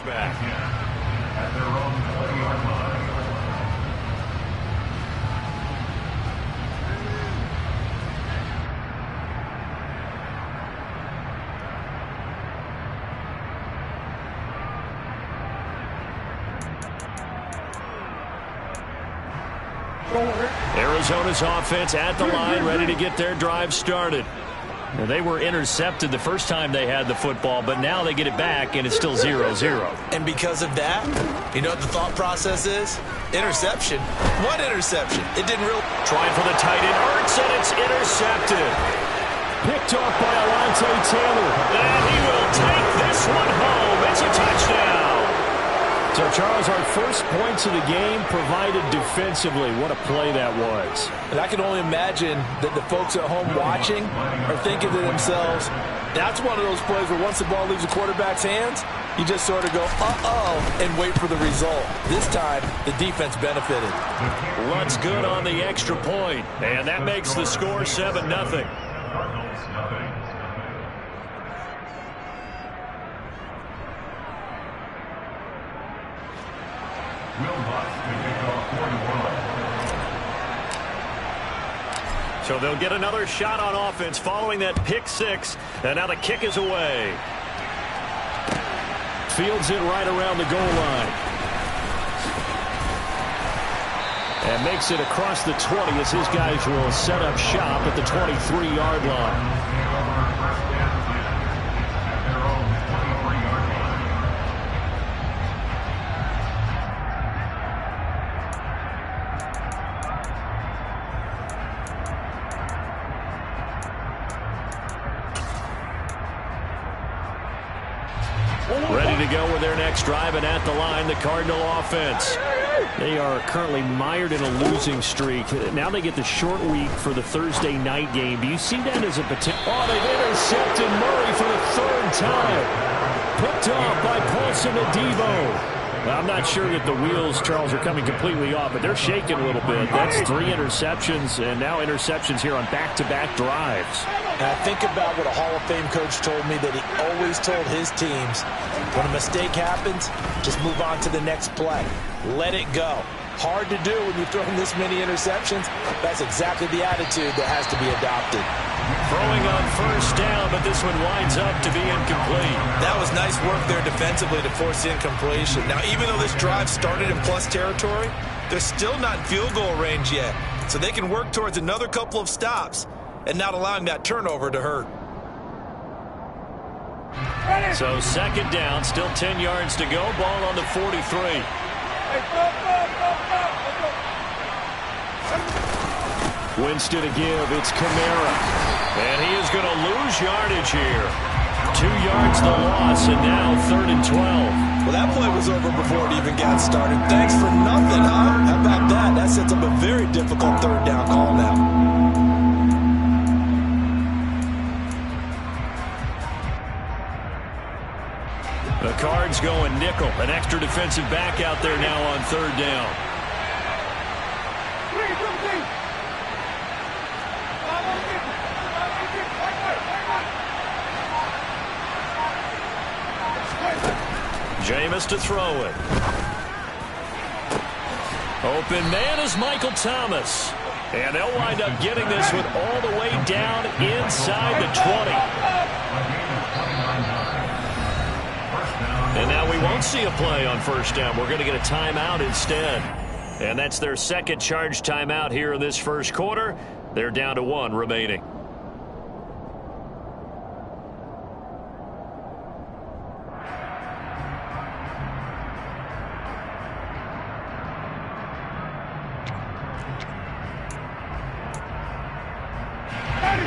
touchback. At their own 20-yard line. Arizona's offense at the line, ready to get their drive started. Well, they were intercepted the first time they had the football, but now they get it back, and it's still 0-0. And because of that, you know what the thought process is? Interception. What interception? It didn't really... Trying for the tight end, Ertz, and it's intercepted. Picked off by Alontae Taylor. And he will take this one home. It's a touchdown. So, Charles, our first points of the game provided defensively. What a play that was. And I can only imagine that the folks at home watching are thinking to themselves, that's one of those plays where once the ball leaves the quarterback's hands, you just sort of go, uh-oh, and wait for the result. This time, the defense benefited. Lutz good on the extra point, and that makes the score 7-0. So they'll get another shot on offense following that pick six, and now the kick is away. Fields it right around the goal line. And makes it across the 20 as his guys will set up shop at the 23-yard line. Ready to go with their next drive, and at the line, the Cardinal offense. They are currently mired in a losing streak. Now they get the short week for the Thursday night game. Do you see that as a potential? Oh, they've intercepted Murray for the third time. Picked off by Paulson Adebo. Well, I'm not sure that the wheels, Charles, are coming completely off, but they're shaking a little bit. That's 3 interceptions, and now interceptions here on back-to-back drives. And I think about what a Hall of Fame coach told me that he always told his teams, when a mistake happens, just move on to the next play. Let it go. Hard to do when you're throwing this many interceptions. That's exactly the attitude that has to be adopted. Throwing on first down, but this one winds up to be incomplete. That was nice work there defensively to force incompletion. Now, even though this drive started in plus territory, they're still not in field goal range yet. So they can work towards another couple of stops and not allowing that turnover to hurt. So second down, still 10 yards to go. Ball on the 43. Winston to give. It's Kamara. And he is going to lose yardage here. 2 yards the loss, and now 3rd and 12. Well, that play was over before it even got started. Thanks for nothing, huh? How about that? That sets up a very difficult 3rd down call now. The Cards going nickel. An extra defensive back out there now on 3rd down. Jameis to throw it. Open man is Michael Thomas. And they'll wind up getting this one all the way down inside the 20. And now we won't see a play on first down. We're going to get a timeout instead. And that's their second charge timeout here in this first quarter. They're down to 1 remaining.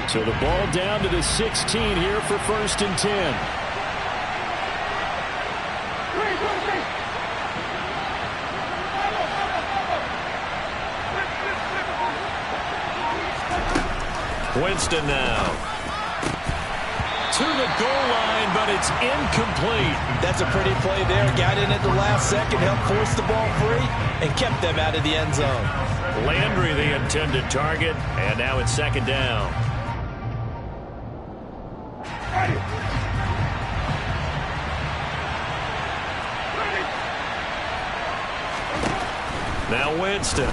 So the ball down to the 16 here for 1st and 10. Winston now. To the goal line, but it's incomplete. That's a pretty play there. Got in at the last second, helped force the ball free, and kept them out of the end zone. Landry the intended target, and now it's 2nd down. Now Winston.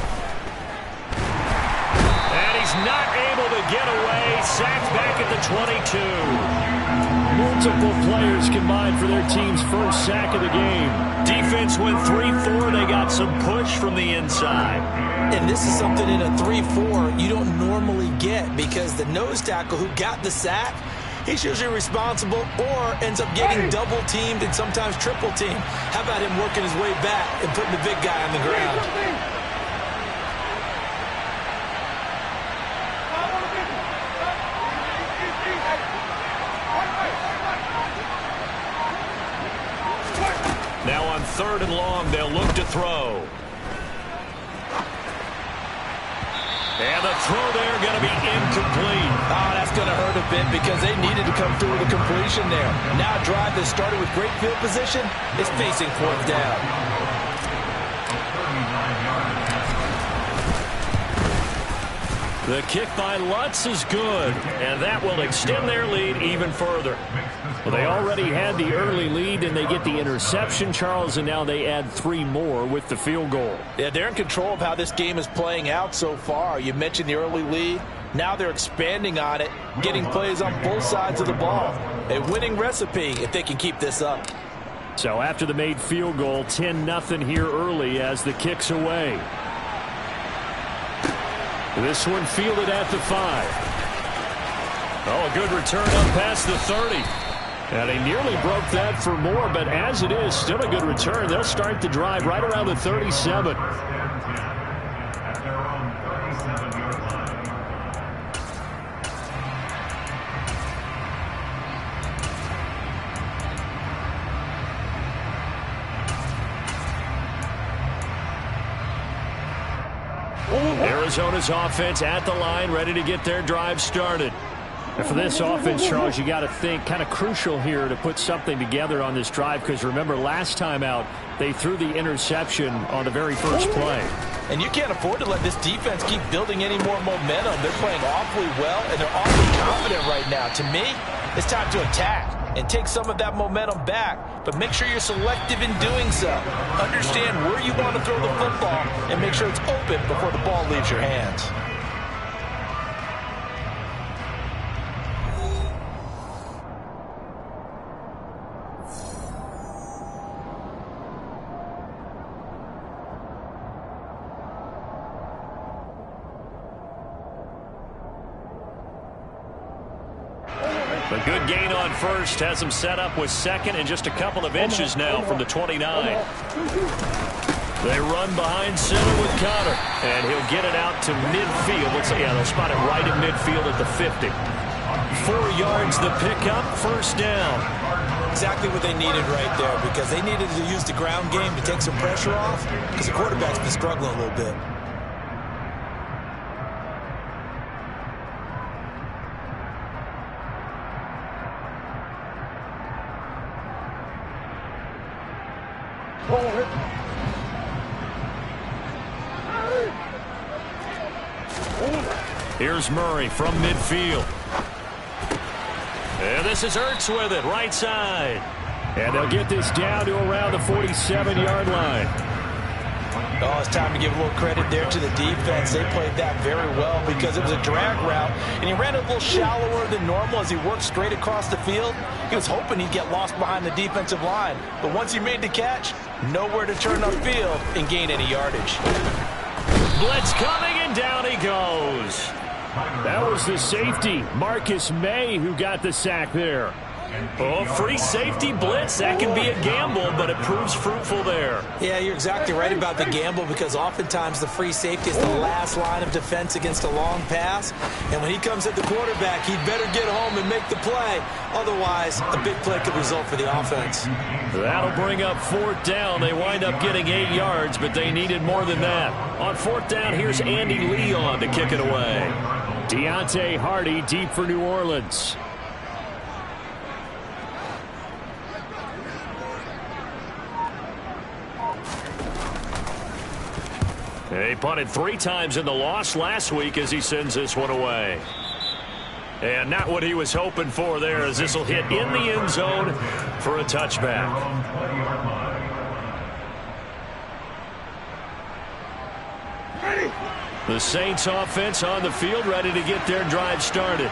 And he's not able to get away. Sacked back at the 22. Multiple players combined for their team's first sack of the game. Defense went 3-4. They got some push from the inside. And this is something in a 3-4 you don't normally get, because the nose tackle who got the sack, he's usually responsible or ends up getting double teamed and sometimes triple teamed. How about him working his way back and putting the big guy on the ground? Now on 3rd and long, they'll look to throw. And the throw there going to be incomplete. Oh, that's going to hurt a bit because they needed to come through with a completion there. Now a drive that started with great field position is facing 4th down. The kick by Lutz is good, and that will extend their lead even further. Well, they already had the early lead, and they get the interception, Charles, and now they add 3 more with the field goal. Yeah, they're in control of how this game is playing out so far. You mentioned the early lead. Now they're expanding on it, getting plays on both sides of the ball. A winning recipe if they can keep this up. So after the made field goal, 10-0 here early as the kick's away. This one fielded at the 5. Oh, a good return up past the 30. And he nearly broke that for more, but as it is, still a good return. They'll start the drive right around the 37. At their own 37-yard line. Arizona's offense at the line, ready to get their drive started. And for this offense, Charles, you got to think kind of crucial here to put something together on this drive, because remember last time out they threw the interception on the very first play. And you can't afford to let this defense keep building any more momentum. They're playing awfully well, and they're awfully confident right now. To me, it's time to attack and take some of that momentum back, but make sure you're selective in doing so. Understand where you want to throw the football and make sure it's open before the ball leaves your hands. A good gain on first has him set up with 2nd and just a couple of inches now from the 29. They run behind center with Conner, and he'll get it out to midfield. They'll spot it right in midfield at the 50. 4 yards the pickup, 1st down. Exactly what they needed right there, because they needed to use the ground game to take some pressure off, because the quarterback's been struggling a little bit. Here's Murray from midfield. And this is Ertz with it, right side. And they'll get this down to around the 47-yard line. Oh, it's time to give a little credit there to the defense. They played that very well because it was a drag route, and he ran it a little shallower than normal as he worked straight across the field. He was hoping he'd get lost behind the defensive line, but once he made the catch, nowhere to turn upfield and gain any yardage. Blitz coming, and down he goes. That was the safety, Marcus May, who got the sack there. Oh, free safety blitz. That can be a gamble, but it proves fruitful there. Yeah, you're exactly right about the gamble, because oftentimes the free safety is the last line of defense against a long pass. And when he comes at the quarterback, he'd better get home and make the play. Otherwise, a big play could result for the offense. That'll bring up 4th down. They wind up getting 8 yards, but they needed more than that. On 4th down, here's Andy Leon to kick it away. Deontay Hardy deep for New Orleans. He punted 3 times in the loss last week as he sends this one away. And not what he was hoping for there, as this will hit in the end zone for a touchback. The Saints offense on the field, ready to get their drive started.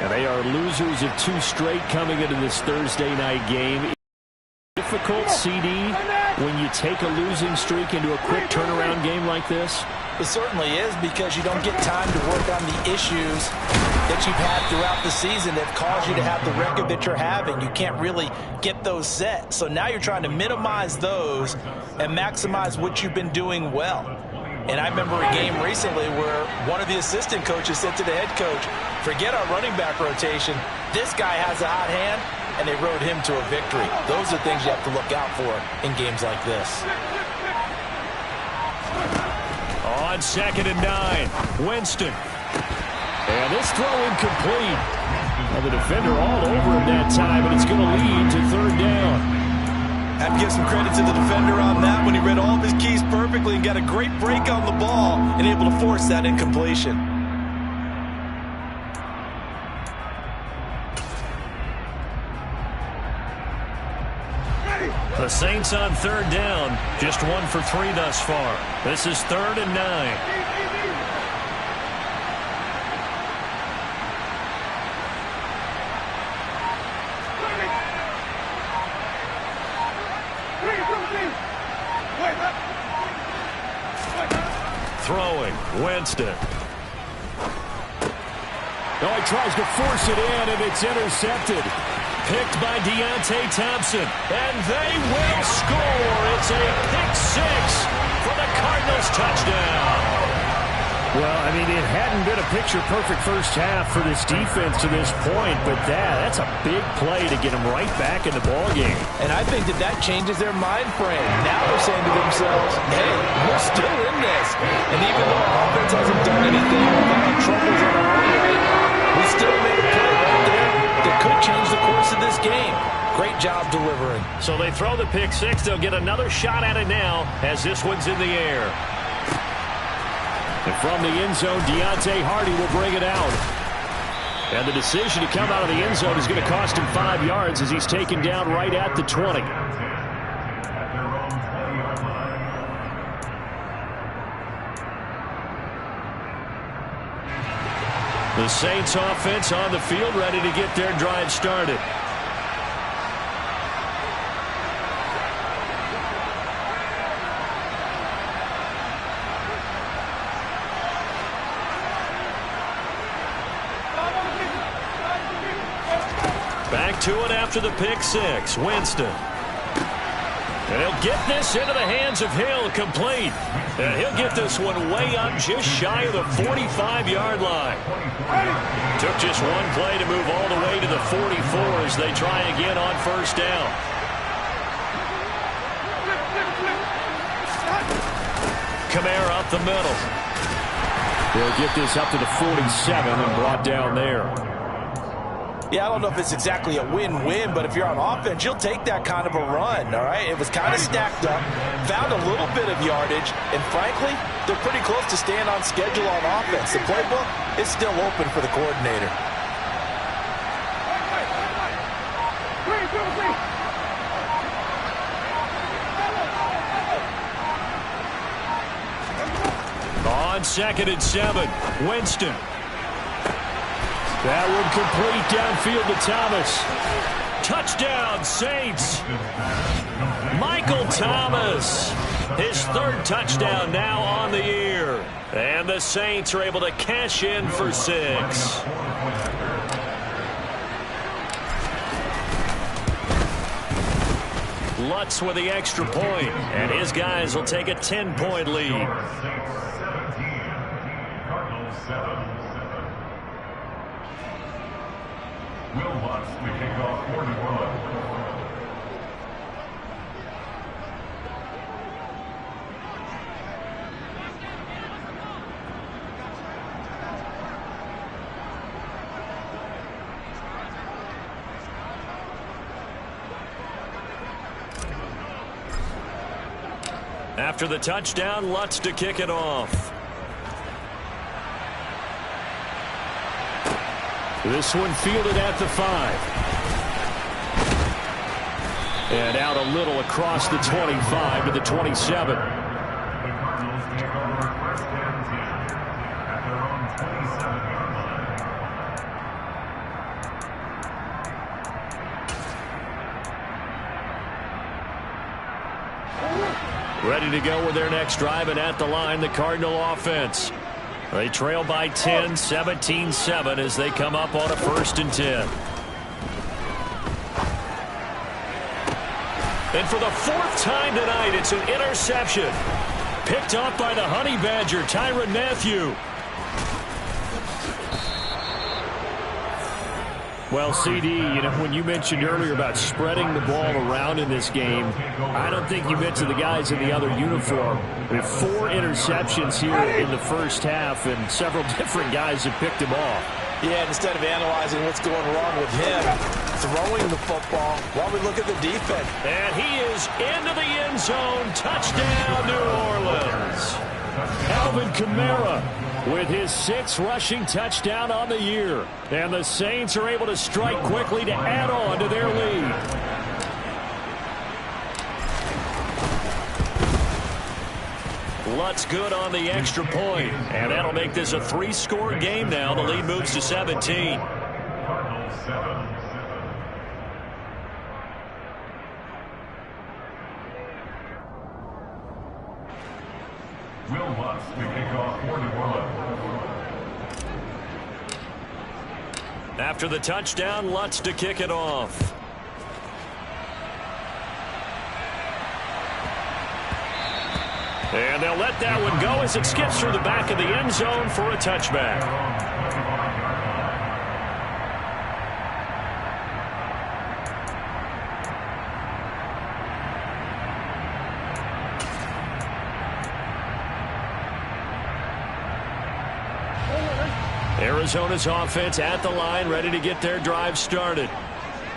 And they are losers of 2 straight coming into this Thursday night game. Difficult, CD, when you take a losing streak into a quick turnaround game like this? It certainly is, because you don't get time to work on the issues that you've had throughout the season that caused you to have the record that you're having. You can't really get those set. So now you're trying to minimize those and maximize what you've been doing well. And I remember a game recently where one of the assistant coaches said to the head coach, forget our running back rotation. This guy has a hot hand, and they rode him to a victory. Those are things you have to look out for in games like this. On 2nd and 9, Winston. And this throw incomplete. And the defender all over him that time, and it's going to lead to 3rd down. I have to give some credit to the defender on that when he read all of his keys perfectly and got a great break on the ball and able to force that incompletion. The Saints on 3rd down, just 1 for 3 thus far. This is 3rd and 9. Throwing, Winston. Oh, he tries to force it in, and it's intercepted. Picked by Deontay Thompson, and they will score. It's a pick 6 for the Cardinals touchdown. Well, I mean, it hadn't been a picture-perfect first half for this defense to this point, but that's a big play to get them right back in the ballgame. And I think that changes their mind frame. Now they're saying to themselves, hey, we're still in this. And even though our offense hasn't done anything, we've had troubles on our own right, we still made a play right there that could change the course of this game. Great job delivering. So they throw the pick 6. They'll get another shot at it now as this one's in the air. And from the end zone, Deontay Hardy will bring it out. And the decision to come out of the end zone is going to cost him 5 yards as he's taken down right at the 20. The Saints offense on the field, ready to get their drive started. Back to it after the pick 6. Winston. And he'll get this into the hands of Hill, complete. And he'll get this one way up just shy of the 45-yard line. Took just one play to move all the way to the 44 as they try again on 1st down. Kamara up the middle. They'll get this up to the 47 and brought down there. Yeah, I don't know if it's exactly a win-win, but if you're on offense, you'll take that kind of a run, all right? It was kind of stacked up, found a little bit of yardage, and frankly, they're pretty close to staying on schedule on offense. The playbook is still open for the coordinator. On 2nd and 7, Winston. That one complete downfield to Thomas. Touchdown, Saints. Michael Thomas. His 3rd touchdown now on the year. And the Saints are able to cash in for 6. Lutz with the extra point, and his guys will take a 10-point lead. Will Lutz to kick off for New Orleans. After the touchdown, Lutz to kick it off. This one fielded at the 5. And out a little across the 25 to the 27. The Cardinals take over 1st and 10. Ready to go with their next drive, and at the line, the Cardinal offense. They trail by 10, 17-7 as they come up on a 1st and 10. And for the 4th time tonight, it's an interception. Picked off by the Honey Badger, Tyrann Mathieu. Well, CD, when you mentioned earlier about spreading the ball around in this game, I don't think you mentioned the guys in the other uniform. We have 4 interceptions here in the first half, and several different guys have picked them off. Yeah, and instead of analyzing what's going wrong with him, throwing the football, while we look at the defense. And he is into the end zone. Touchdown, New Orleans. Alvin Kamara with his 6th rushing touchdown on the year. And the Saints are able to strike quickly to add on to their lead. Lutz good on the extra point. And that'll make this a 3-score game now. The lead moves to 17. Cardinals 7. Will Lutz to kick off for New Orleans. After the touchdown, Lutz to kick it off. And they'll let that one go as it skips through the back of the end zone for a touchback. Arizona's offense at the line, ready to get their drive started.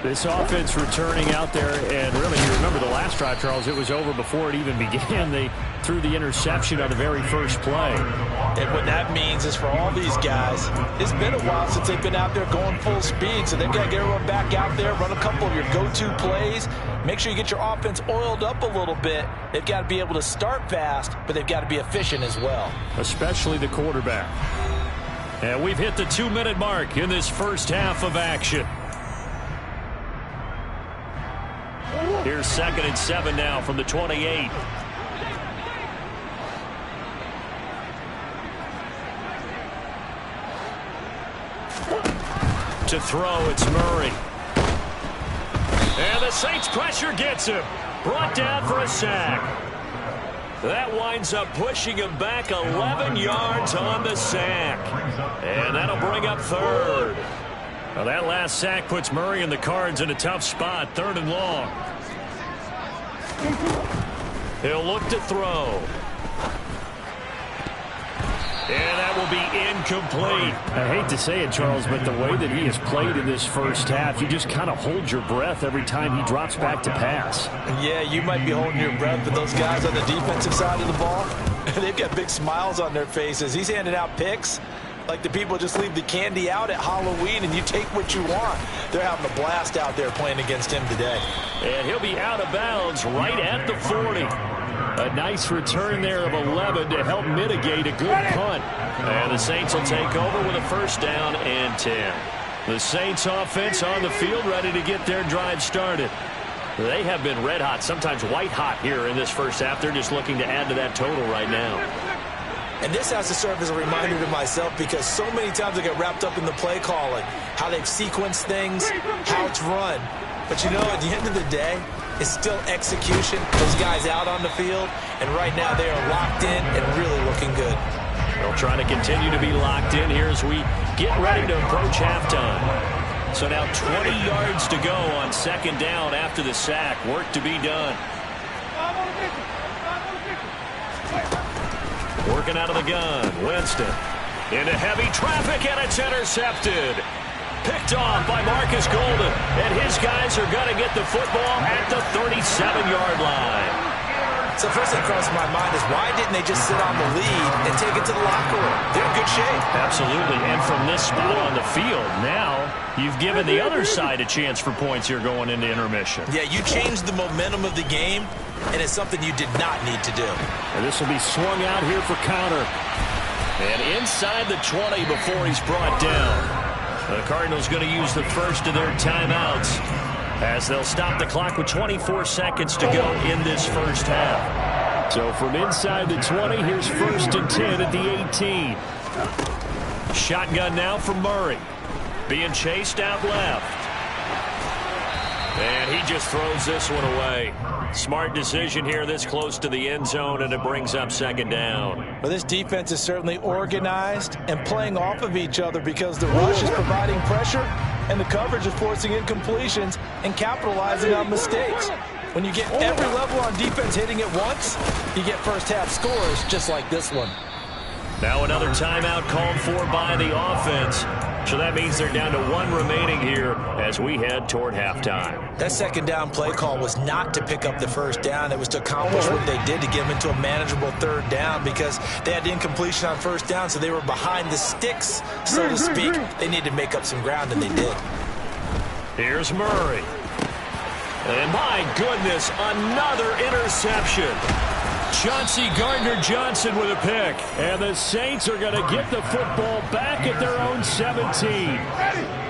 This offense returning out there, and really, you remember the last drive, Charles, it was over before it even began. They threw the interception on the very first play. And what that means is for all these guys, it's been a while since they've been out there going full speed, so they've got to get everyone back out there, run a couple of your go-to plays, make sure you get your offense oiled up a little bit. They've got to be able to start fast, but they've got to be efficient as well. Especially the quarterback. And we've hit the 2-minute mark in this first half of action. Here's 2nd and 7 now from the 28. To throw, it's Murray. And the Saints pressure gets him. Brought down for a sack. That winds up pushing him back 11 yards on the sack. And that'll bring up 3rd. Well, that last sack puts Murray and the Cards in a tough spot, 3rd and long. He'll look to throw. And that will be incomplete. I hate to say it, Charles, but the way that he has played in this first half, you just kind of hold your breath every time he drops back to pass. Yeah, you might be holding your breath, but those guys on the defensive side of the ball, they've got big smiles on their faces. He's handing out picks like the people just leave the candy out at Halloween and you take what you want. They're having a blast out there playing against him today. And he'll be out of bounds right at the 40. A nice return there of 11 to help mitigate a good punt. And the Saints will take over with a 1st down and 10. The Saints offense on the field ready to get their drive started. They have been red hot, sometimes white hot here in this first half. They're just looking to add to that total right now. And this has to serve as a reminder to myself because so many times I get wrapped up in the play calling, how they've sequenced things, how it's run. But you know, at the end of the day, it's still execution. Those guys out on the field, and right now they are locked in and really looking good. They'll try to continue to be locked in here as we get ready to approach halftime. So now 20 yards to go on 2nd down after the sack. Work to be done. Working out of the gun, Winston. Into heavy traffic, and it's intercepted. Picked off by Marcus Golden. And his guys are going to get the football at the 37-yard line. So first thing crosses my mind is why didn't they just sit on the lead and take it to the locker room? They're in good shape. Absolutely. And from this spot on the field, now you've given the other side a chance for points here going into intermission. Yeah, you changed the momentum of the game, and it's something you did not need to do. And this will be swung out here for counter. And inside the 20 before he's brought down. The Cardinals going to use the first of their timeouts as they'll stop the clock with 24 seconds to go in this first half. So from inside the 20, here's 1st and 10 at the 18. Shotgun now from Murray. Being chased out left. And he just throws this one away. Smart decision here this close to the end zone, and it brings up 2nd down. Well, this defense is certainly organized and playing off of each other because the rush is providing pressure and the coverage is forcing incompletions and capitalizing on mistakes. When you get every level on defense hitting it once, you get first-half scores just like this one. Now another timeout called for by the offense. So that means they're down to 1 remaining here as we head toward halftime. That 2nd down play call was not to pick up the 1st down. It was to accomplish what they did to get them into a manageable 3rd down because they had the incompletion on 1st down, so they were behind the sticks, so to speak. They needed to make up some ground, and they did. Here's Murray. And my goodness, another interception. Chauncey Gardner-Johnson with a pick. And the Saints are going to get the football back at their own 17.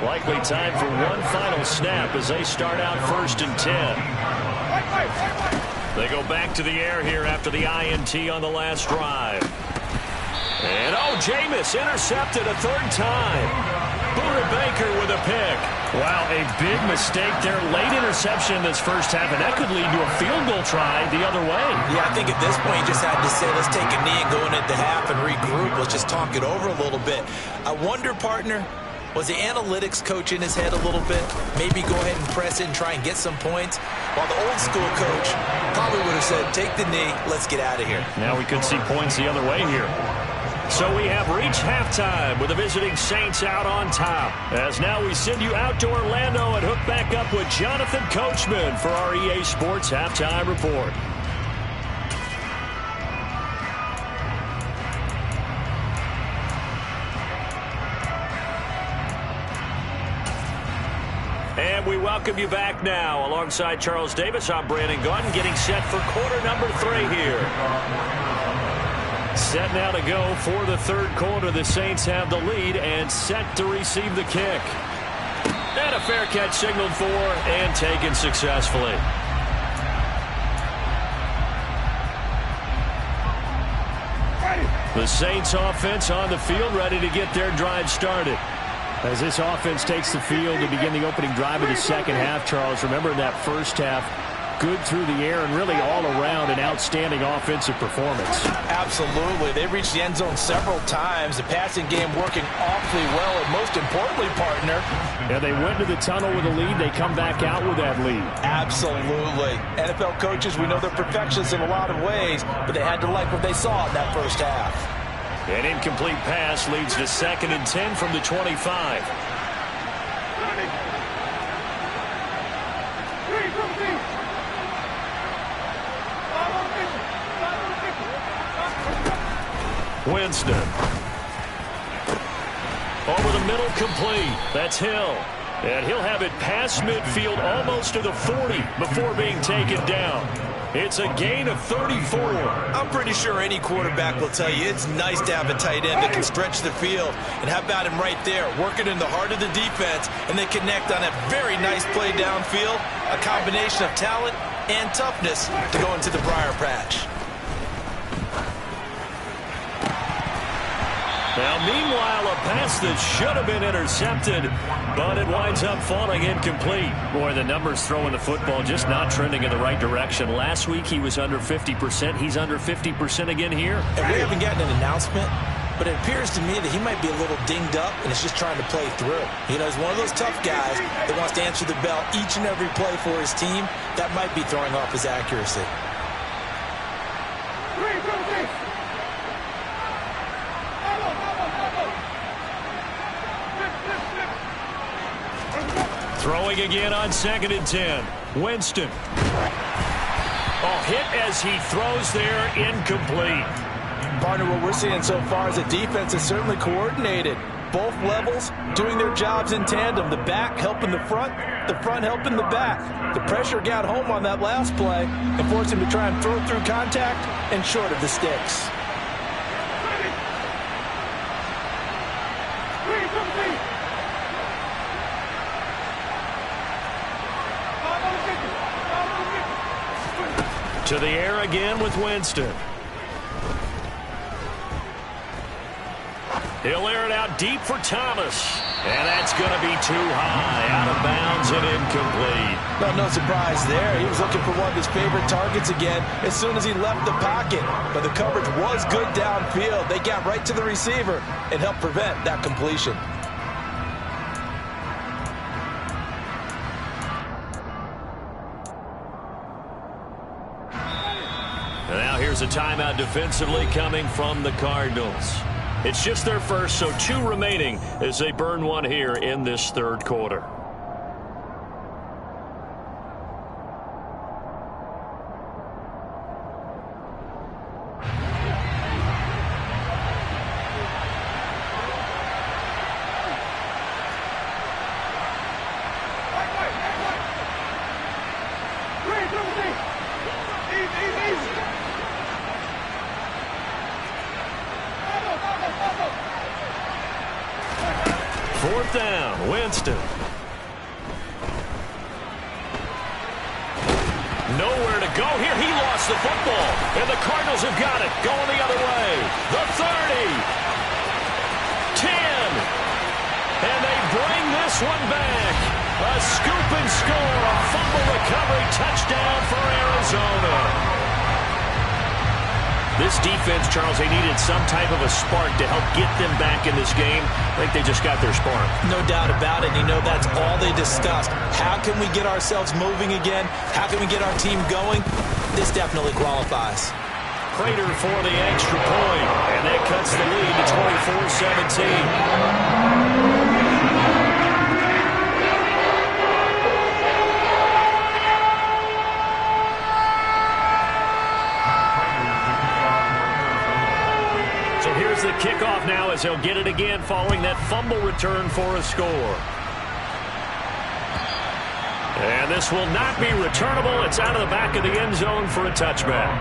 Likely time for one final snap as they start out 1st and 10. They go back to the air here after the INT on the last drive. And Jameis intercepted a 3rd time. Budda Baker with a pick. Wow, a big mistake there. Late interception in this 1st half, and that could lead to a field goal try the other way. Yeah, I think at this point you just had to say, let's take a knee and go into the half and regroup. Let's just talk it over a little bit. I wonder, partner, was the analytics coach in his head a little bit? Maybe go ahead and press it and try and get some points? While the old school coach probably would have said, take the knee, let's get out of here. Now we could see points the other way here. So we have reached halftime with the visiting Saints out on top. As now we send you out to Orlando and hook back up with Jonathan Coachman for our EA Sports Halftime Report. And we welcome you back now. Alongside Charles Davis, I'm Brandon Gaudin, getting set for quarter number 3 here. Set now to go for the 3rd quarter. The Saints have the lead and set to receive the kick. And a fair catch signaled for and taken successfully. The Saints offense on the field, ready to get their drive started. As this offense takes the field to begin the opening drive of the 2nd half, Charles, remember in that 1st half, good through the air and really all around an outstanding offensive performance. Absolutely. They reached the end zone several times. The passing game working awfully well, and most importantly, partner. Yeah, they went to the tunnel with a lead. They come back out with that lead. Absolutely. NFL coaches, we know they're perfectionists in a lot of ways, but they had to like what they saw in that 1st half. An incomplete pass leads to 2nd and 10 from the 25. Winston. Over the middle, complete. That's Hill. And he'll have it past midfield almost to the 40 before being taken down. It's a gain of 34. I'm pretty sure any quarterback will tell you it's nice to have a tight end that can stretch the field. And how about him right there, working in the heart of the defense, and they connect on a very nice play downfield, a combination of talent and toughness to go into the briar patch. Now, meanwhile, a pass that should have been intercepted, but it winds up falling incomplete. Boy, the numbers throwing the football just not trending in the right direction. Last week, he was under 50%. He's under 50% again here. And we haven't gotten an announcement, but it appears to me that he might be a little dinged up and is just trying to play through. You know, he's one of those tough guys that wants to answer the bell each and every play for his team. That might be throwing off his accuracy. Throwing again on 2nd and 10. Winston. Hit as he throws there, incomplete. Partner, what we're seeing so far is the defense is certainly coordinated. Both levels doing their jobs in tandem. The back helping the front helping the back. The pressure got home on that last play and forced him to try and throw through contact and short of the sticks. To the air again with Winston. He'll air it out deep for Thomas. And that's going to be too high, out of bounds and incomplete. Well, no surprise there. He was looking for one of his favorite targets again as soon as he left the pocket. But the coverage was good downfield. They got right to the receiver and helped prevent that completion. And now here's a timeout defensively coming from the Cardinals. It's just their first, so 2 remaining as they burn one here in this third quarter. Fourth down, Winston. Nowhere to go here. He lost the football, and the Cardinals have got it. Going the other way. The 30. 10. And they bring this one back. A scoop and score. A fumble recovery touchdown for Arizona. This defense, Charles, they needed some type of a spark to help get them back in this game. I think they just got their spark. No doubt about it. You know, that's all they discussed. How can we get ourselves moving again? How can we get our team going? This definitely qualifies. Prater for the extra point, and that cuts the lead to 24-17. The kickoff now as he'll get it again following that fumble return for a score. And this will not be returnable. It's out of the back of the end zone for a touchback.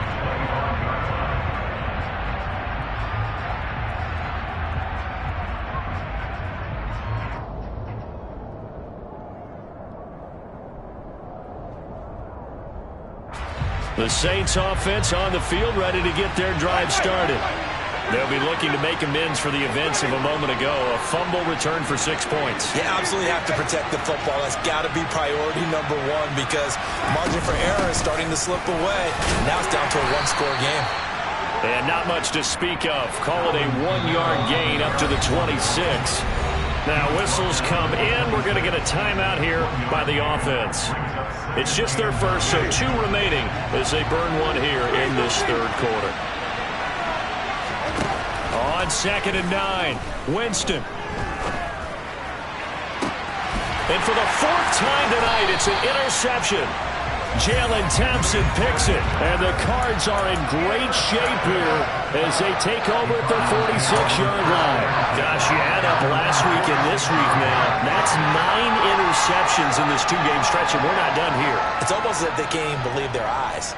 The Saints offense on the field ready to get their drive started. They'll be looking to make amends for the events of a moment ago. A fumble return for 6 points. You absolutely have to protect the football. That's got to be priority number one because margin for error is starting to slip away. Now it's down to a one-score game. And not much to speak of. Call it a 1-yard gain up to the 26. Now whistles come in. We're going to get a timeout here by the offense. It's just their first, so 2 remaining as they burn one here in this third quarter. On 2nd and 9, Winston. And for the 4th time tonight, it's an interception. Jalen Thompson picks it. And the Cards are in great shape here as they take over at the 46-yard line. Gosh, you add up last week and this week now. That's 9 interceptions in this 2-game stretch, and we're not done here. It's almost as if they can't even believe their eyes.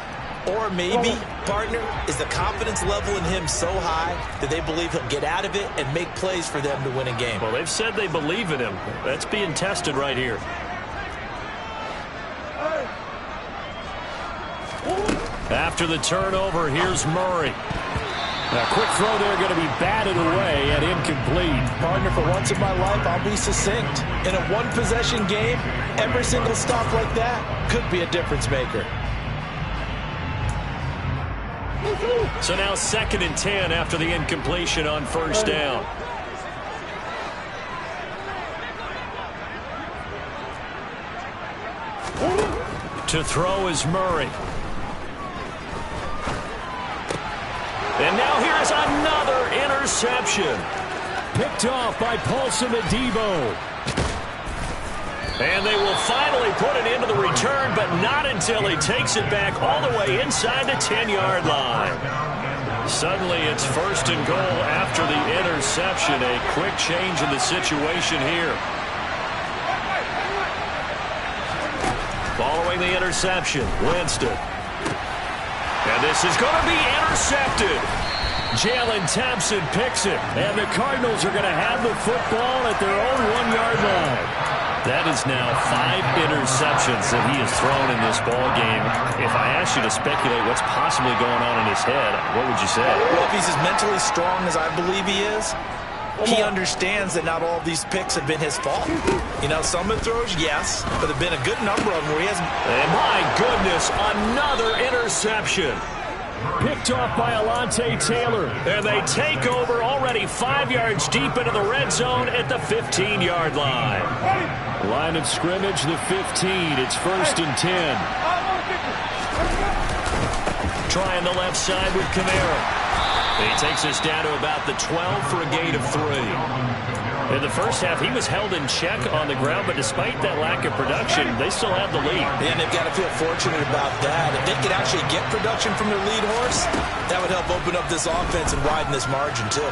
Or maybe, partner, is the confidence level in him so high that they believe he'll get out of it and make plays for them to win a game. Well, they've said they believe in him. That's being tested right here. After the turnover, here's Murray. A quick throw there going to be batted away and incomplete. Partner, for once in my life, I'll be succinct. In a one-possession game, every single stop like that could be a difference maker. So now 2nd and 10 after the incompletion on first down. To throw is Murray. And now here's another interception. Picked off by Paulson Adebo. And they will finally put it into the return, but not until he takes it back all the way inside the 10-yard line. Suddenly it's 1st and goal after the interception. A quick change in the situation here. Following the interception, Winston. And this is going to be intercepted. Jalen Thompson picks it, and the Cardinals are going to have the football at their own 1-yard line. That is now 5 interceptions that he has thrown in this ball game. If I asked you to speculate what's possibly going on in his head, what would you say? Well, if he's as mentally strong as I believe he is, he understands that not all of these picks have been his fault. You know, some of the throws, yes, but there have been a good number of them where he hasn't. And my goodness, another interception. Picked off by Alontae Taylor. And they take over already 5 yards deep into the red zone at the 15-yard line. Line of scrimmage, the 15. It's 1st and 10. Trying the left side with Kamara. He takes us down to about the 12 for a gain of 3. In the first half, he was held in check on the ground, but despite that lack of production, they still have the lead. And they've got to feel fortunate about that. If they could actually get production from their lead horse, that would help open up this offense and widen this margin, too.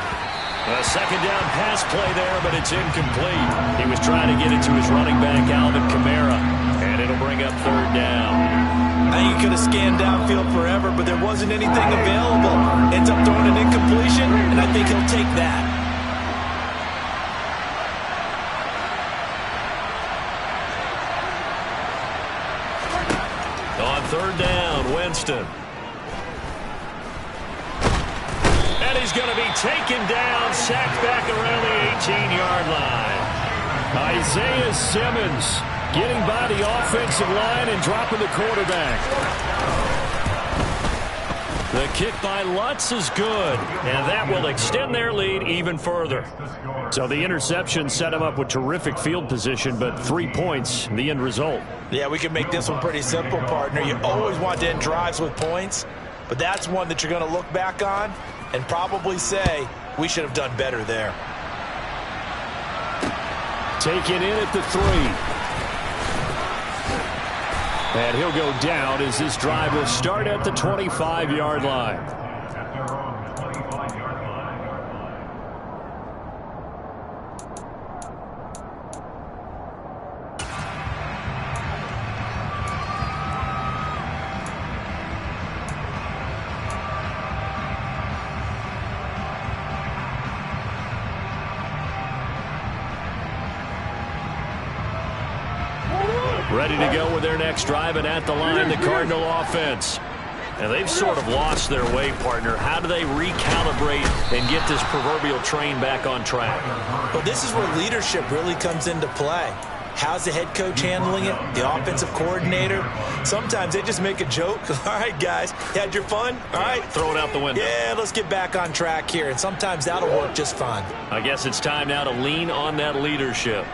A second down pass play there, but it's incomplete. He was trying to get it to his running back, Alvin Kamara, and it'll bring up 3rd down. I think he could have scanned downfield forever, but there wasn't anything available. Ends up throwing an incompletion, and I think he'll take that. On 3rd down, Winston. And he's going to be taken down, sacked back around the 18-yard line. Isaiah Simmons getting by the offensive line and dropping the quarterback. The kick by Lutz is good, and that will extend their lead even further. So the interception set him up with terrific field position, but 3 points, the end result. Yeah, we can make this one pretty simple, partner. You always want to end drives with points, but that's one that you're going to look back on and probably say, we should have done better there. Taken in at the 3. And he'll go down as this drive will start at the 25-yard line. At their own 25-yard line. Ready to go with their next drive, and at the line, the Cardinal offense. And they've sort of lost their way, partner. How do they recalibrate and get this proverbial train back on track? Well, this is where leadership really comes into play. How's the head coach handling it? The offensive coordinator? Sometimes they just make a joke. All right, guys, you had your fun? All right. Throw it out the window. Yeah, let's get back on track here. And sometimes that'll work just fine. I guess it's time now to lean on that leadership.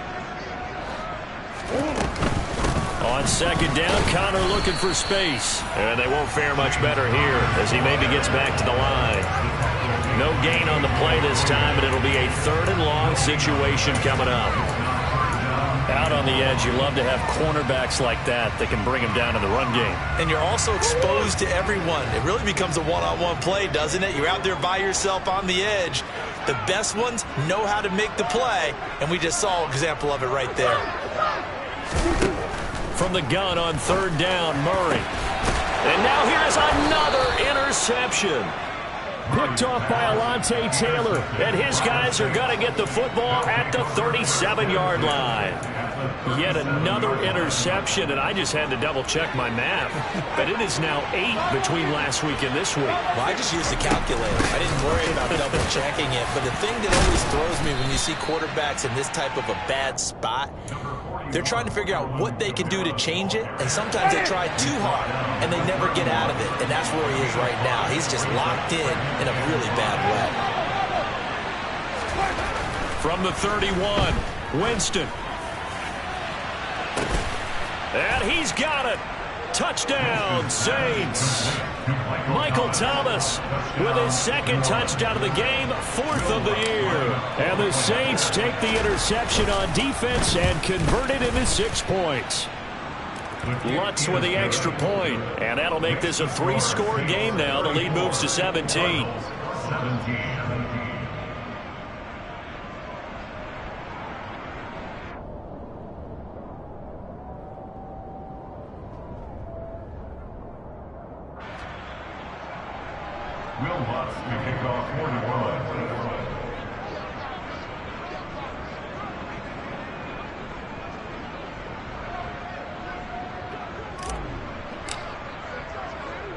On 2nd down, Connor looking for space. And they won't fare much better here as he maybe gets back to the line. No gain on the play this time, but it'll be a 3rd and long situation coming up. Out on the edge, you love to have cornerbacks like that can bring him down in the run game. And you're also exposed to everyone. It really becomes a one-on-one play, doesn't it? You're out there by yourself on the edge. The best ones know how to make the play, and we just saw an example of it right there. From the gun on 3rd down, Murray. And now here's another interception. Picked off by Alontae Taylor. And his guys are going to get the football at the 37-yard line. Yet another interception, and I just had to double-check my math. But it is now 8 between last week and this week. Well, I just used the calculator. I didn't worry about double-checking it. But the thing that always throws me when you see quarterbacks in this type of a bad spot, they're trying to figure out what they can do to change it, and sometimes they try too hard, and they never get out of it, and that's where he is right now. He's just locked in a really bad way. From the 31, Winston. And he's got it. Touchdown, Saints. Michael Thomas with his 2nd touchdown of the game, 4th of the year. And the Saints take the interception on defense and convert it into 6 points. Lutz with the extra point, and that'll make this a 3-score game now. The lead moves to 17. Will Lutz to kick off for New Orleans.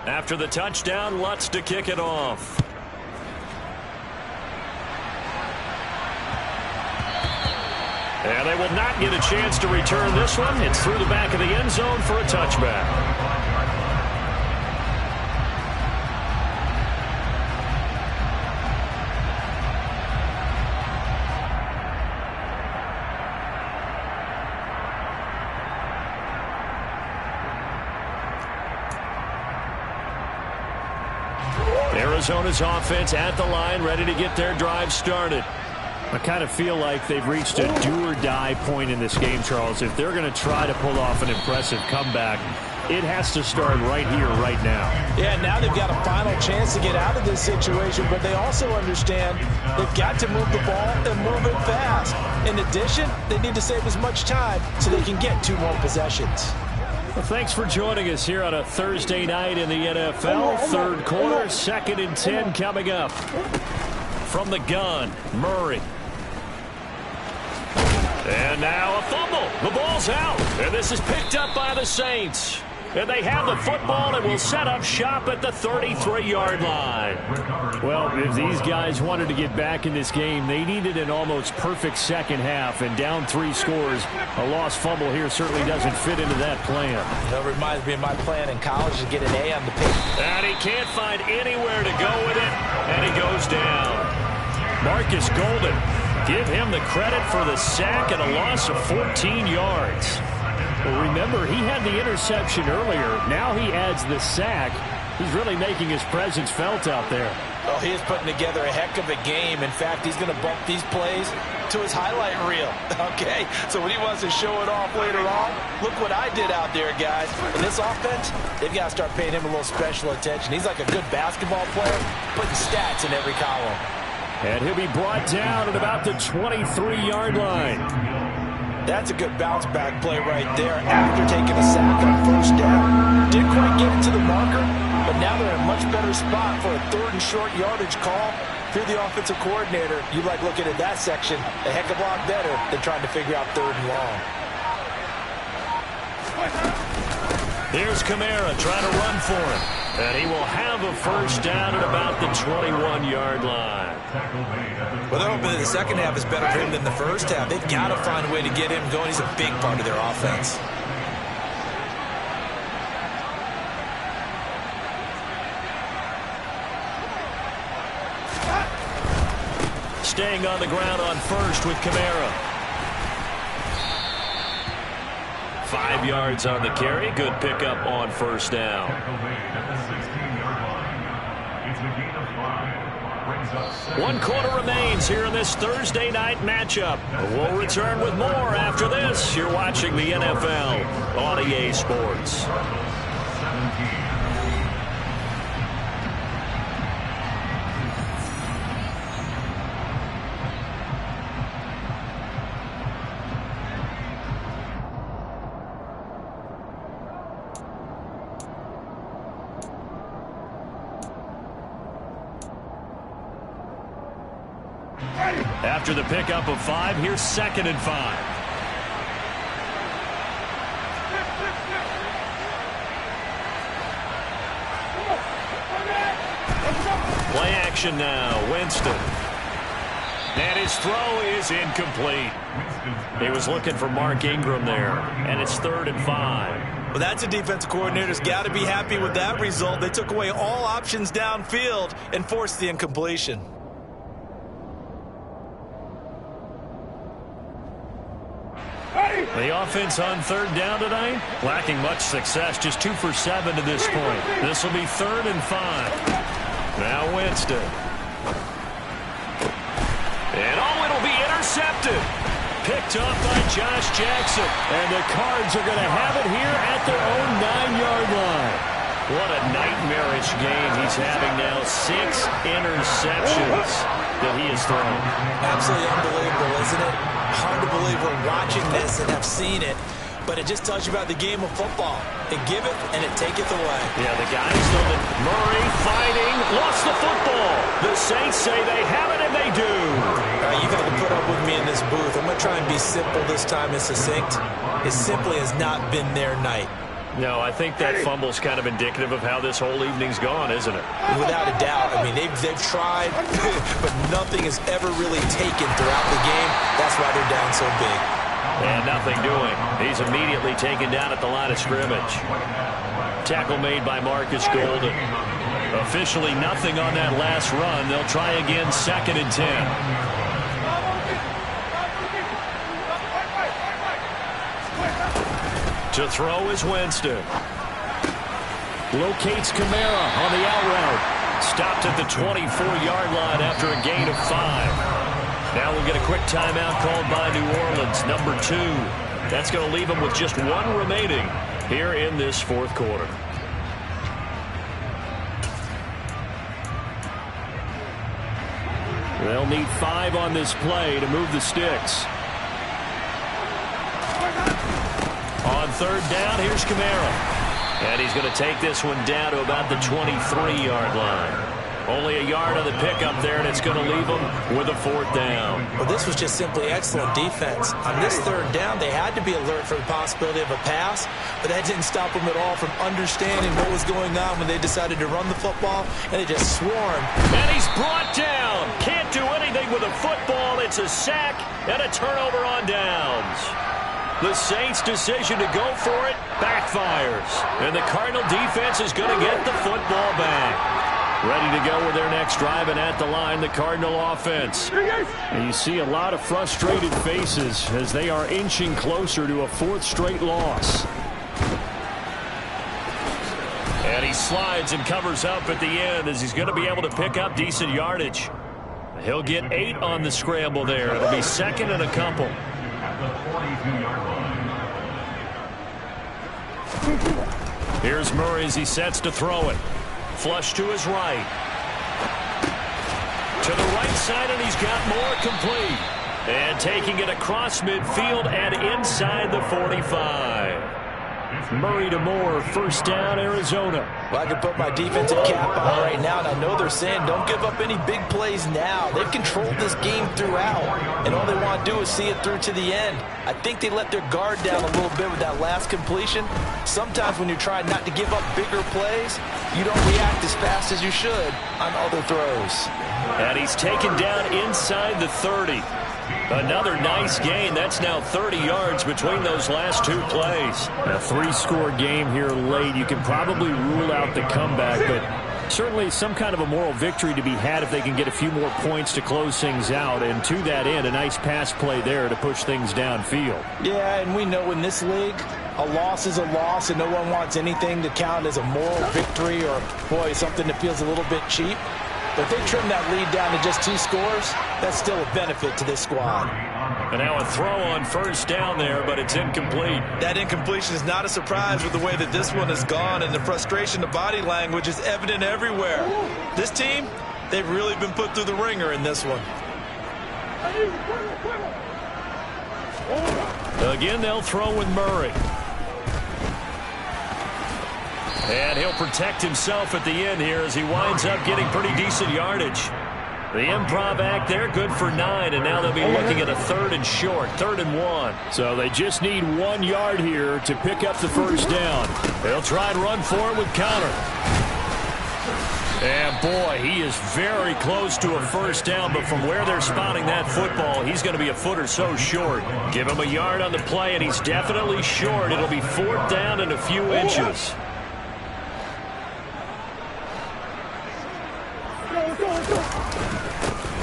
After the touchdown, Lutz to kick it off. And they will not get a chance to return this one. It's through the back of the end zone for a touchback. Arizona's offense at the line, ready to get their drive started. I kind of feel like they've reached a do-or-die point in this game, Charles. If they're going to try to pull off an impressive comeback, it has to start right here, right now. Yeah, now they've got a final chance to get out of this situation, but they also understand they've got to move the ball and move it fast. In addition, they need to save as much time so they can get 2 more possessions. Well, thanks for joining us here on a Thursday night in the NFL. Third quarter, 2nd and 10 coming up. From the gun, Murray. And now a fumble. The ball's out. And this is picked up by the Saints. And they have the football and will set up shop at the 33-yard line. Well, if these guys wanted to get back in this game, they needed an almost perfect second half. And down 3 scores, a lost fumble here certainly doesn't fit into that plan. That reminds me of my plan in college to get an A on the paper. And he can't find anywhere to go with it. And he goes down. Marcus Golden, give him the credit for the sack and a loss of 14 yards. Well, remember, he had the interception earlier. Now he adds the sack. He's really making his presence felt out there. Oh, he is putting together a heck of a game. In fact, he's going to bump these plays to his highlight reel. Okay, so when he wants to show it off later on, look what I did out there, guys. In this offense, they've got to start paying him a little special attention. He's like a good basketball player, putting stats in every column. And he'll be brought down at about the 23-yard line. That's a good bounce-back play right there after taking a sack on first down. Didn't quite get it to the marker, but now they're in a much better spot for a 3rd and short yardage call. If you're the offensive coordinator, you like looking at that section a heck of a lot better than trying to figure out 3rd and long. Here's Kamara trying to run for it. And he will have a first down at about the 21-yard line. Well, they're hoping that the second half is better for him than the first half. They've got to find a way to get him going. He's a big part of their offense. Staying on the ground on first with Kamara. 5 yards on the carry. Good pickup on first down. 1 quarter remains here in this Thursday night matchup. We'll return with more after this. You're watching the NFL on EA Sports. After the pickup of 5, here's 2nd and 5. Play action now, Winston. And his throw is incomplete. He was looking for Mark Ingram there, and it's 3rd and 5. Well, that's a defensive coordinator's got to be happy with that result. They took away all options downfield and forced the incompletion. The offense on 3rd down tonight, lacking much success, just 2 for 7 to this point. This will be 3rd and 5. Now Winston. And it'll be intercepted. Picked up by Josh Jackson. And the Cards are going to have it here at their own 9-yard line. What a nightmarish game he's having now. 6 interceptions that he has thrown. Absolutely unbelievable, isn't it? Hard to believe we're watching this and have seen it, but it just tells you about the game of football. It giveth and it taketh away. Yeah, the guys know that Murray fighting, lost the football. The Saints say they have it, and they do. You got to put up with me in this booth. I'm going to try and be simple this time and succinct. It simply has not been their night. No, I think that fumble's kind of indicative of how this whole evening's gone, isn't it? Without a doubt. I mean, they've tried, but nothing is ever really taken throughout the game. That's why they're down so big. And nothing doing. He's immediately taken down at the line of scrimmage. Tackle made by Marcus Golden. Officially nothing on that last run. They'll try again, 2nd and 10. To throw is Winston. Locates Kamara on the out route. Stopped at the 24-yard line after a gain of 5. Now we'll get a quick timeout called by New Orleans, number 2. That's going to leave them with just 1 remaining here in this 4th quarter. They'll need 5 on this play to move the sticks. On 3rd down, here's Kamara. And he's going to take this one down to about the 23-yard line. Only a yard on the pickup there, and it's going to leave them with a 4th down. Well, this was just simply excellent defense. On this 3rd down, they had to be alert for the possibility of a pass, but that didn't stop them at all from understanding what was going on when they decided to run the football, and they just swarmed. And he's brought down. Can't do anything with a football. It's a sack and a turnover on downs. The Saints' decision to go for it backfires. And the Cardinal defense is going to get the football back. Ready to go with their next drive, and at the line, the Cardinal offense. And you see a lot of frustrated faces as they are inching closer to a 4th straight loss. And he slides and covers up at the end as he's going to be able to pick up decent yardage. He'll get 8 on the scramble there. It'll be 2nd and a couple. Here's Murray as he sets to throw it. Flush to his right. To the right side, and he's got more complete. And taking it across midfield and inside the 45. Murray to Moore, 1st down, Arizona. Well, I can put my defensive cap on right now, and I know they're saying don't give up any big plays now. They've controlled this game throughout, and all they want to do is see it through to the end. I think they let their guard down a little bit with that last completion. Sometimes when you're trying not to give up bigger plays, you don't react as fast as you should on other throws. And he's taken down inside the 30. Another nice gain. That's now 30 yards between those last 2 plays. A 3-score game here late. You can probably rule out the comeback, but certainly some kind of a moral victory to be had if they can get a few more points to close things out. And to that end, a nice pass play there to push things downfield. Yeah, and we know in this league, a loss is a loss, and no one wants anything to count as a moral victory or, boy, something that feels a little bit cheap. But if they trim that lead down to just 2 scores, that's still a benefit to this squad. And now a throw on 1st down there, but it's incomplete. That incompletion is not a surprise with the way that this one has gone, and the frustration, the body language is evident everywhere. This team, they've really been put through the ringer in this one. Again, they'll throw with Murray. And he'll protect himself at the end here as he winds up getting pretty decent yardage. The improv act there, good for 9, and now they'll be looking at a 3rd and short, 3rd and 1. So they just need 1 yard here to pick up the 1st down. They'll try and run for it with Conner. And boy, he is very close to a 1st down, but from where they're spotting that football, he's going to be a foot or so short. Give him a yard on the play, and he's definitely short. It'll be 4th down and a few inches.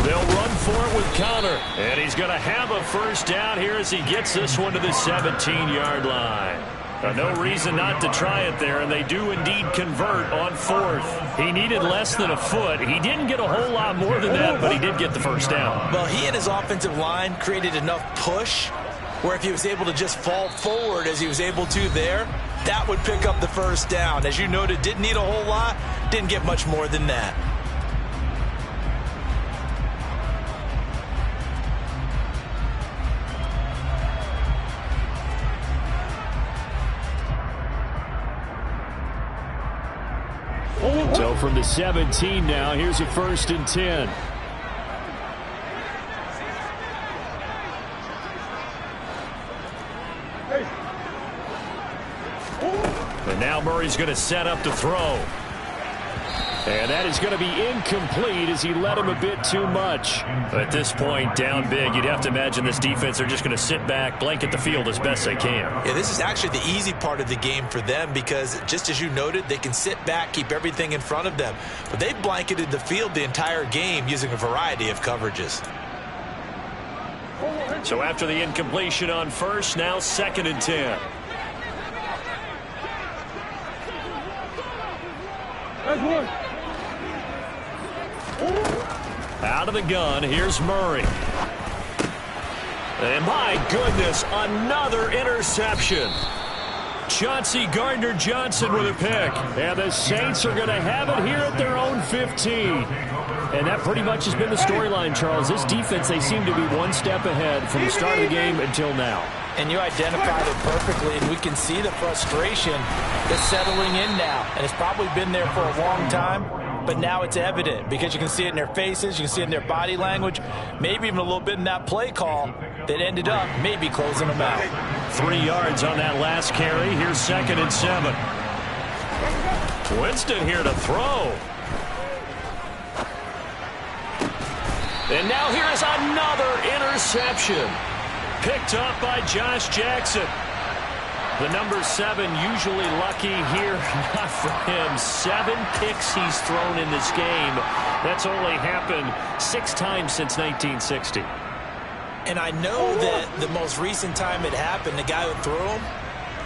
They'll run for it with Conner. And he's going to have a 1st down here as he gets this one to the 17-yard line. No reason not to try it there, and they do indeed convert on 4th. He needed less than a foot. He didn't get a whole lot more than that, but he did get the 1st down. Well, he and his offensive line created enough push where if he was able to just fall forward as he was able to there, that would pick up the 1st down. As you noted, didn't need a whole lot, didn't get much more than that. So from the 17 now, here's a 1st and 10. Now Murray's going to set up to throw. And that is going to be incomplete as he led him a bit too much. At this point, down big, you'd have to imagine this defense are just going to sit back, blanket the field as best they can. Yeah, this is actually the easy part of the game for them because, just as you noted, they can sit back, keep everything in front of them. But they blanketed the field the entire game using a variety of coverages. So after the incompletion on first, now 2nd and 10. Out of the gun, here's Murray. And my goodness, another interception. Chauncey Gardner-Johnson with a pick. And the Saints are going to have it here at their own 15. And that pretty much has been the storyline, Charles. This defense, they seem to be one step ahead from the start of the game until now. And you identified it perfectly, and we can see the frustration that's settling in now. And it's probably been there for a long time, but now it's evident because you can see it in their faces, you can see it in their body language, maybe even a little bit in that play call that ended up maybe closing them out. 3 yards on that last carry. Here's 2nd and 7. Winston here to throw. And now here's another interception. Picked up by Josh Jackson. The number 7 usually lucky here. Not for him. 7 picks he's thrown in this game. That's only happened 6 times since 1960. And I know that the most recent time it happened, the guy who threw him,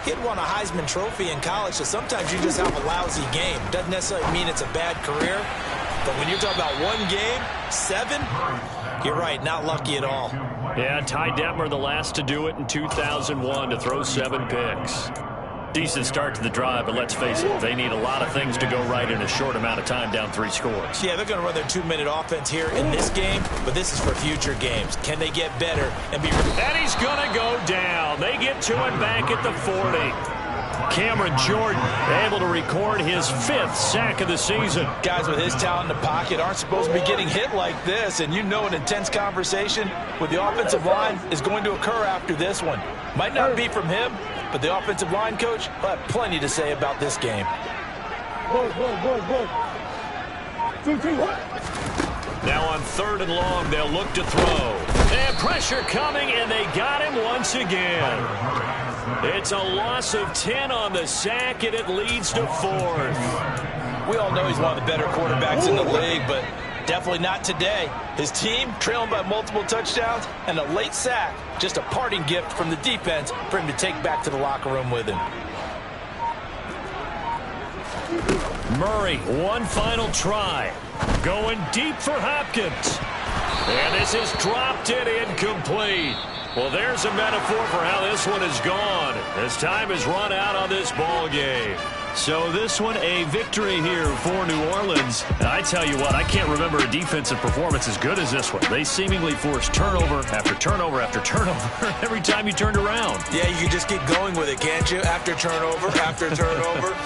he had won a Heisman Trophy in college, so sometimes you just have a lousy game. Doesn't necessarily mean it's a bad career, but when you're talking about one game, 7, you're right, not lucky at all. Yeah, Ty Detmer the last to do it in 2001 to throw 7 picks. Decent start to the drive, but let's face it, they need a lot of things to go right in a short amount of time down 3 scores. Yeah, they're going to run their 2-minute offense here in this game, but this is for future games. Can they get better and be... And he's going to go down. They get to him back at the 40. Cameron Jordan able to record his 5th sack of the season. Guys with his talent in the pocket aren't supposed to be getting hit like this, and you know an intense conversation with the offensive line is going to occur after this one. Might not be from him, but the offensive line coach will have plenty to say about this game. Now on 3rd and long, they'll look to throw. And pressure coming, and they got him once again. It's a loss of 10 on the sack, and it leads to 4th. We all know he's one of the better quarterbacks in the league, but definitely not today. His team trailing by multiple touchdowns, and a late sack, just a parting gift from the defense for him to take back to the locker room with him. Murray, one final try. Going deep for Hopkins. And this is dropped and incomplete. Well, there's a metaphor for how this one is gone as time has run out on this ball game. So this one, a victory here for New Orleans. And I tell you what, I can't remember a defensive performance as good as this one. They seemingly forced turnover after turnover after turnover every time you turned around. Yeah, you can just keep going with it, can't you? After turnover, after turnover.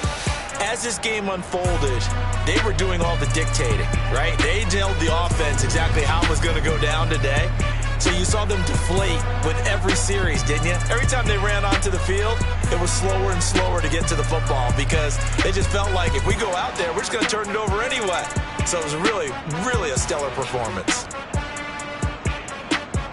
As this game unfolded, they were doing all the dictating, right? They told the offense exactly how it was going to go down today. So you saw them deflate with every series, didn't you? Every time they ran onto the field, it was slower and slower to get to the football because they just felt like if we go out there, we're just going to turn it over anyway. So it was really, really a stellar performance.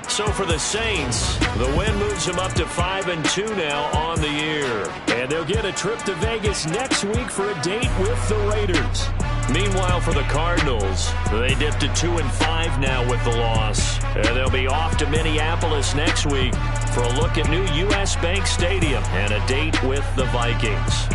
So for the Saints, the win moves them up to 5-2 now on the year. And they'll get a trip to Vegas next week for a date with the Raiders. Meanwhile, for the Cardinals, they dipped to 2-5 now with the loss. And they'll be off to Minneapolis next week for a look at new U.S. Bank Stadium and a date with the Vikings.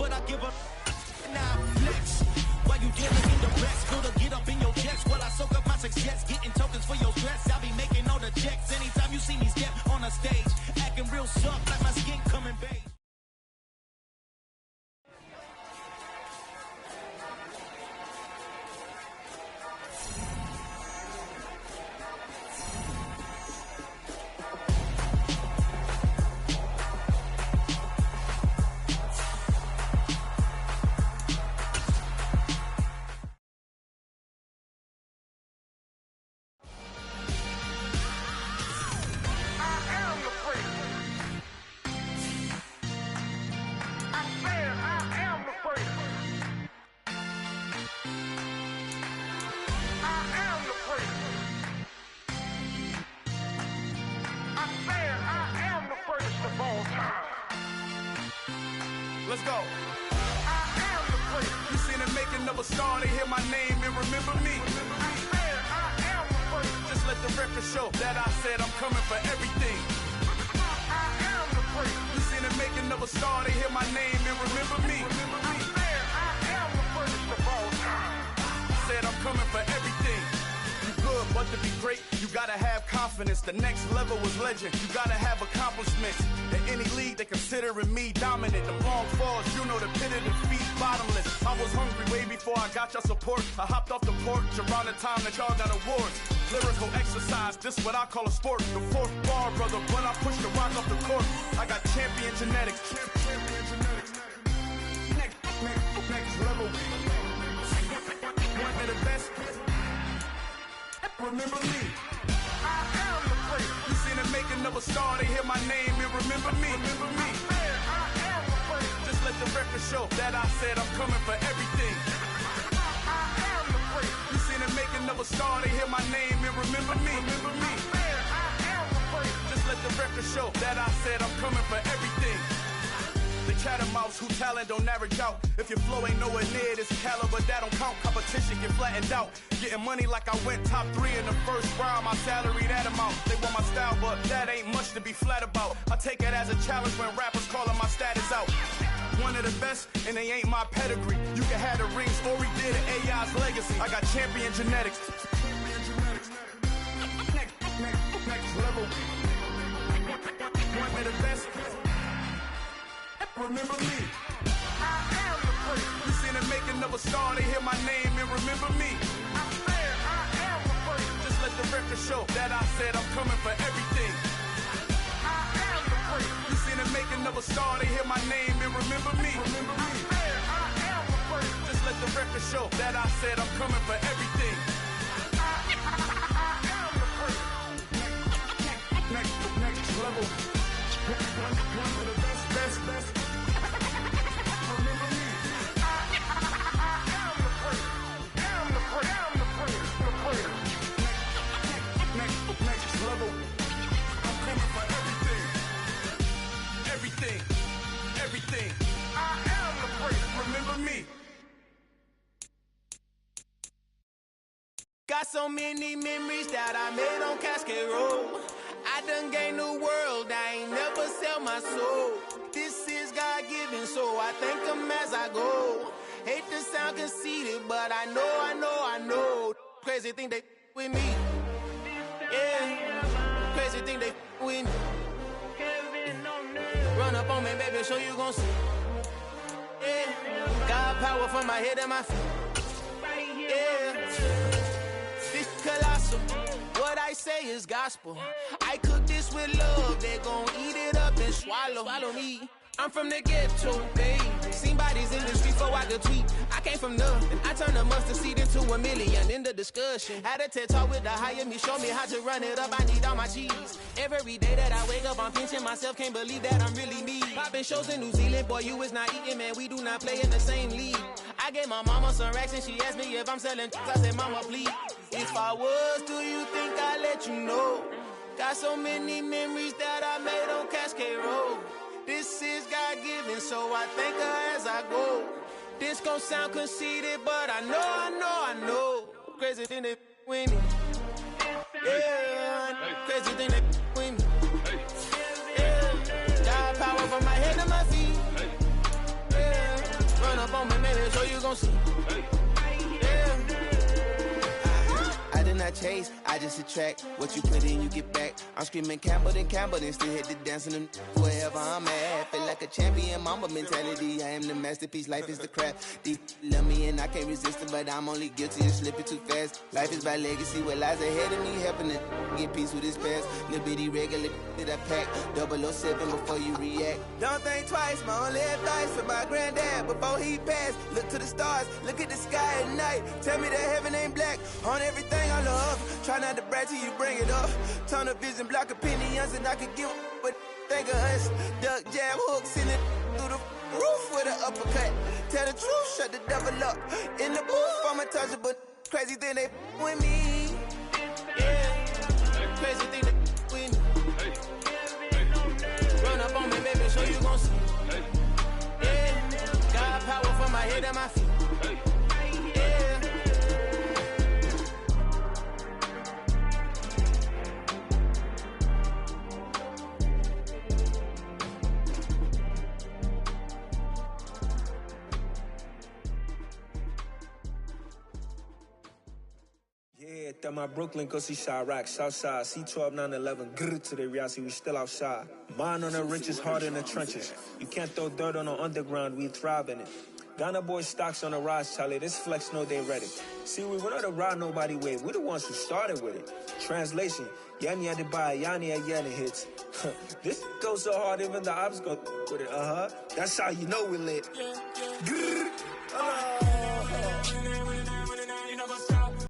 but I give up. Now flex. While you dealing in the rest, go to get up in your chest. While I soak up my success, getting tokens for your stress. I'll be making all the checks anytime you see me step on a stage. Acting real soft like my skin coming beige. Let's go. You seen the making of a star, they hear my name and remember me. Just let the record show that I said I'm coming for everything. You seen the making of a star, they hear my name and remember me. Said I'm coming for everything. You good, but to be great, you gotta have confidence. The next level was legend. You gotta have accomplishments. In any league, they considering me dominant. The long falls, you know the pit of defeat, bottomless. I was hungry way before I got your support. I hopped off the porch around the time that y'all got awards. Lyrical exercise, this what I call a sport. The fourth bar, brother, when I push the rock off the court. I got champion genetics. Next level. One of the best. Remember me. You seen the making of a star, they hear my name and remember me. Just let the record show that I said I'm coming for everything. You seen the making of a star, they hear my name and remember me. Just let the record show that I said I'm coming for everything. The catamounts who talent don't average out. If your flow ain't nowhere near this caliber, that don't count. Competition get flattened out. Getting money like I went top 3 in the first round. My salary that amount. They want my style, but that ain't much to be flat about. I take it as a challenge when rappers calling my status out. One of the best, and they ain't my pedigree. You can have the rings, or we did it, AI's legacy. I got champion genetics. Next level. One of the best. Remember me. You seen the making of a star, they hear my name and remember me. Just let the record show that I said I'm coming for everything. You seen the making of a star, they hear my name and remember me. Just let the record show that I said I'm coming for everything. Next level. One of the best. Remember me. Next level. I'm coming for everything. Everything. I am the first. Remember me. Got so many memories that I made on Cascade Road. I done gained the world, I ain't never sell my soul. This is God-given, so I thank him as I go. Hate to sound conceited, but I know. Crazy thing they with me. Yeah, crazy thing they with me. Run up on me, baby, show you gon' see. Yeah, God power from my head and my feet. Yeah, this colossal. What I say is gospel. I cook this with love. They gon' eat it up and swallow me. I'm from the ghetto, baby. Seen bodies in the streets before I could tweet. I came from nothing. I turned a mustard seed into a million in the discussion. Had a TED talk with the higher me. Show me how to run it up. I need all my cheese. Every day that I wake up, I'm pinching myself. Can't believe that I'm really me. Popping shows in New Zealand. Boy, you is not eating, man. We do not play in the same league. I gave my mama some racks and she asked me if I'm selling. I said, mama, please. If I was, do you think I'd let you know? Got so many memories that I made on Cascade Road. This is God-given, so I thank her as I go. This gon' sound conceited, but I know. Crazy thing they with me. Yeah, crazy thing they with me. Yeah, God power from my head to my feet. Yeah. Run up on me, baby, so you gon' see. I did not chase, I just attract. What you put in, you get back. I'm screaming Campbell, then still hit the dance and wherever I'm at. Feel like a champion, mamba mentality. I am the masterpiece, life is the crap. Deep love me and I can't resist it, but I'm only guilty of slipping too fast. Life is by legacy, what lies ahead of me, helping to get peace with his past. Little bitty regular that I pack, 007 before you react. Don't think twice, my only advice for my granddad before he passed. Look to the stars, look at the sky at night. Tell me that heaven ain't black on everything I love. Try not to brag till you bring it up. Tunnel vision, block opinions, and I could give but think of us. Duck, jab, hooks in it through the roof with an uppercut. Tell the truth, shut the devil up. In the booth, I'm untouchable. Crazy thing they with me. Yeah, crazy thing they with me. Run up on me, baby, so you gon' see. Yeah, got power from my head and my feet. Yeah, throw my Brooklyn, go see Chirac, Southside, C12, 911, grrr to the Riasi, we still outside. Mine on the riches, hard in the trenches. You can't throw dirt on the underground, we thrive in it. Ghana boys stocks on the rise, Charlie, this flex know they ready. See, we went on the ride nobody wave, we the ones who started with it. Translation, Yanni had to buy, Yanni had Yanni hits. This goes so hard, even the ops go with it, That's how you know we lit. Grrr.